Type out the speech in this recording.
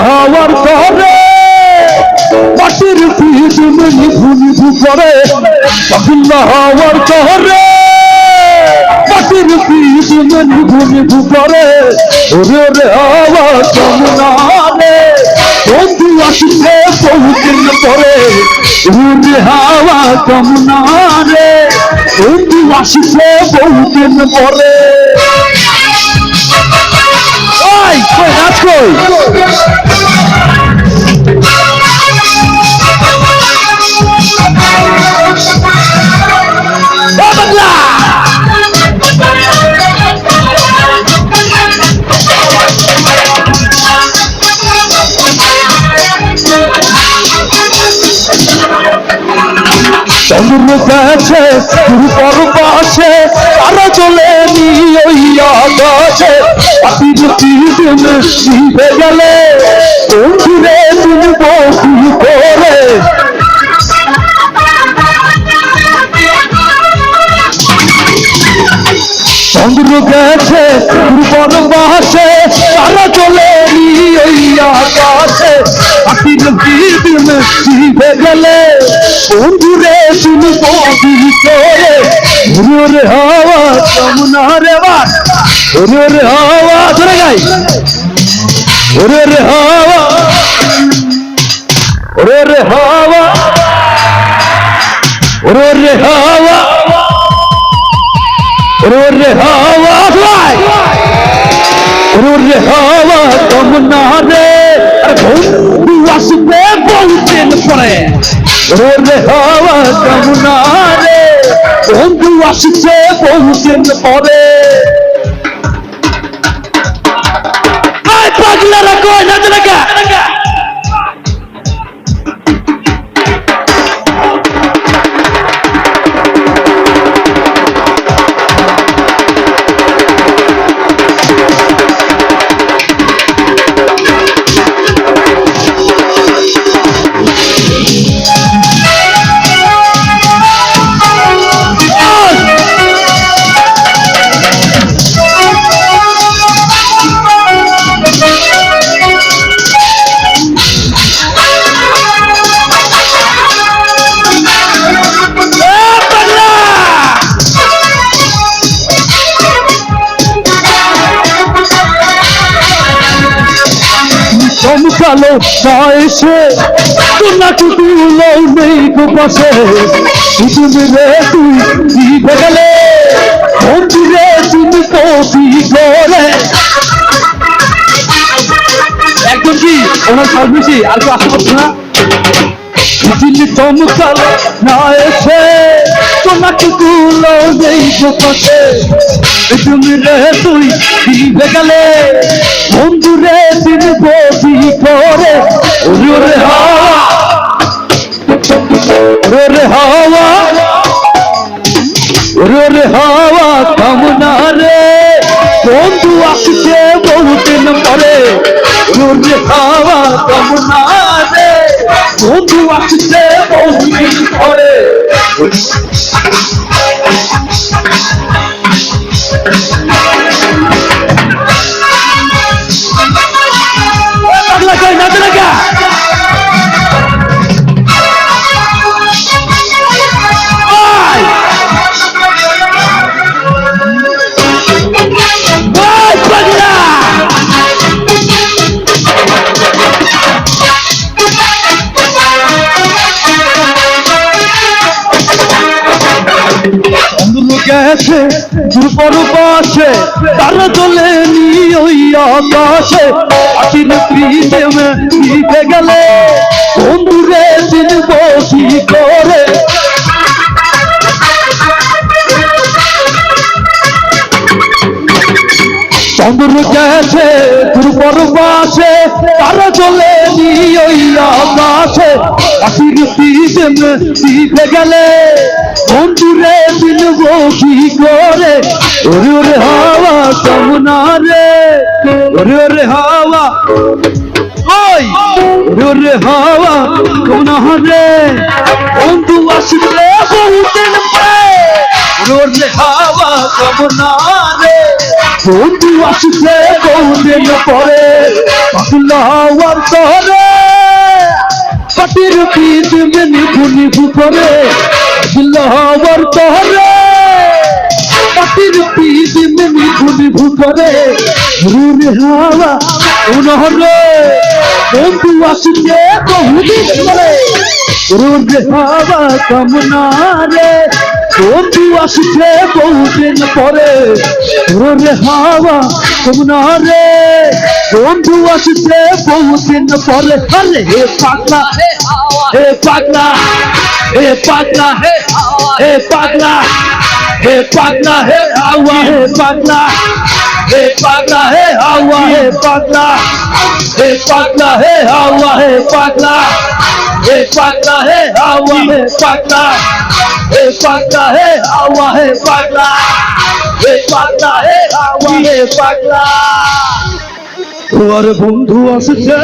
হাওয়ার করে মাটির পিঠ নিভু নিভু করে পাগলা হাওয়ার করে মাটির পিঠ নিভু নিভু করে ওরে ওরে হাওয়া যমুনা রে বন্ধু আসছে বহুদিন পরে ওরে হাওয়া যমুনা রে বন্ধু আসছে বহুদিন পরে ওই কই নাচ কই চন্দ্র গেছে পর পাশে তারা চলে নিয়ে আকাশে পাখির পিছন শিখে গেলে বন্ধুরে তুমি বসি করে চন্দ্র গেছে পর পাশে তারা চলে নিয়ে আকাশে পাখির পিছন শিখে গেলে বন্ধুরে তুমি বসি করে ওরে হাওয়া যমুনা রে বার ওরে হাওয়া ধরে গাই ওরে হাওয়া ওরে হাওয়া ওরে হাওয়া ওরে হাওয়া ওরে হাওয়া যমুনা রে বন্ধু আসবে বহুদিন পরে ওরে হাওয়া যমুনা রে বন্ধু আসছে বহুদিন পরে পাগলারা কই না দেখা চমকালো এসে নাকি তুলো নেই গো পাশে তুমি রে তুই দিতে গেলে বন্ধু রে তুমি কপি করে একদম কি ওনার সাজ বেশি আর কেউ আশা করছো না তুমি চমকালো না এসে নাকি তুলো নেই গো পাশে তুমি রে তুই দিতে গেলে বন্ধু রে তুমি কপি করে ওরে হাওয়া ওরে হাওয়া ওরে হাওয়া যমুনা রে বন্ধু আসছে বহুদিন পরে ওরে হাওয়া যমুনা রে বন্ধু আসছে বহুদিন পরে পাগলা কই না দেখা গেছে দুর্বল পাশে তারা চলে নিয়ে আকাশে আখির প্রিয়মে দিতে গেলে বন্ধুরে দিন বসি করে চন্দ্র গেছে দুর্বল পাশে তারা চলে নিয়ে আকাশে আখির প্রিয়মে দিতে গেলে বন্ধুরে দিন বসি করে ওরে হাওয়া যমুনা রে ওরে হাওয়া ওই ওরে হাওয়া যমুনা রে বন্ধু আসলে বহুদিন পরে রোলে হাওয়া কামনা রে বন্ধু আসছে বহুদিন পরে পাগলা হওয়ার তরে পাটির পিঠ মে নিভু নিভু করে পাগলা হওয়ার তরে পাটির পিঠ মে নিভু নিভু করে রোলে হাওয়া উনহরে বন্ধু আসছে বহুদিন পরে রোলে হাওয়া কামনা রে বন্ধু আসছে বহুদিন পরে রোলে হাওয়া কামনা রে বন্ধু আসছে বহুদিন পরে আরে হে পাগলা হে পাগলা হে পাগলা হে পাগলা হে পাগলা হে হাওয়া হে পাগলা হে পাগলা হে হাওয়া হে পাগলা হে পাগলা হে হাওয়া হে পাগলা হে পাগলা হে হাওয়া হে পাগলা হে পাগলা হে হাওয়া হে পাগলা হে পাগলা হে হাওয়া হে পাগলা তোমার বন্ধু আসছে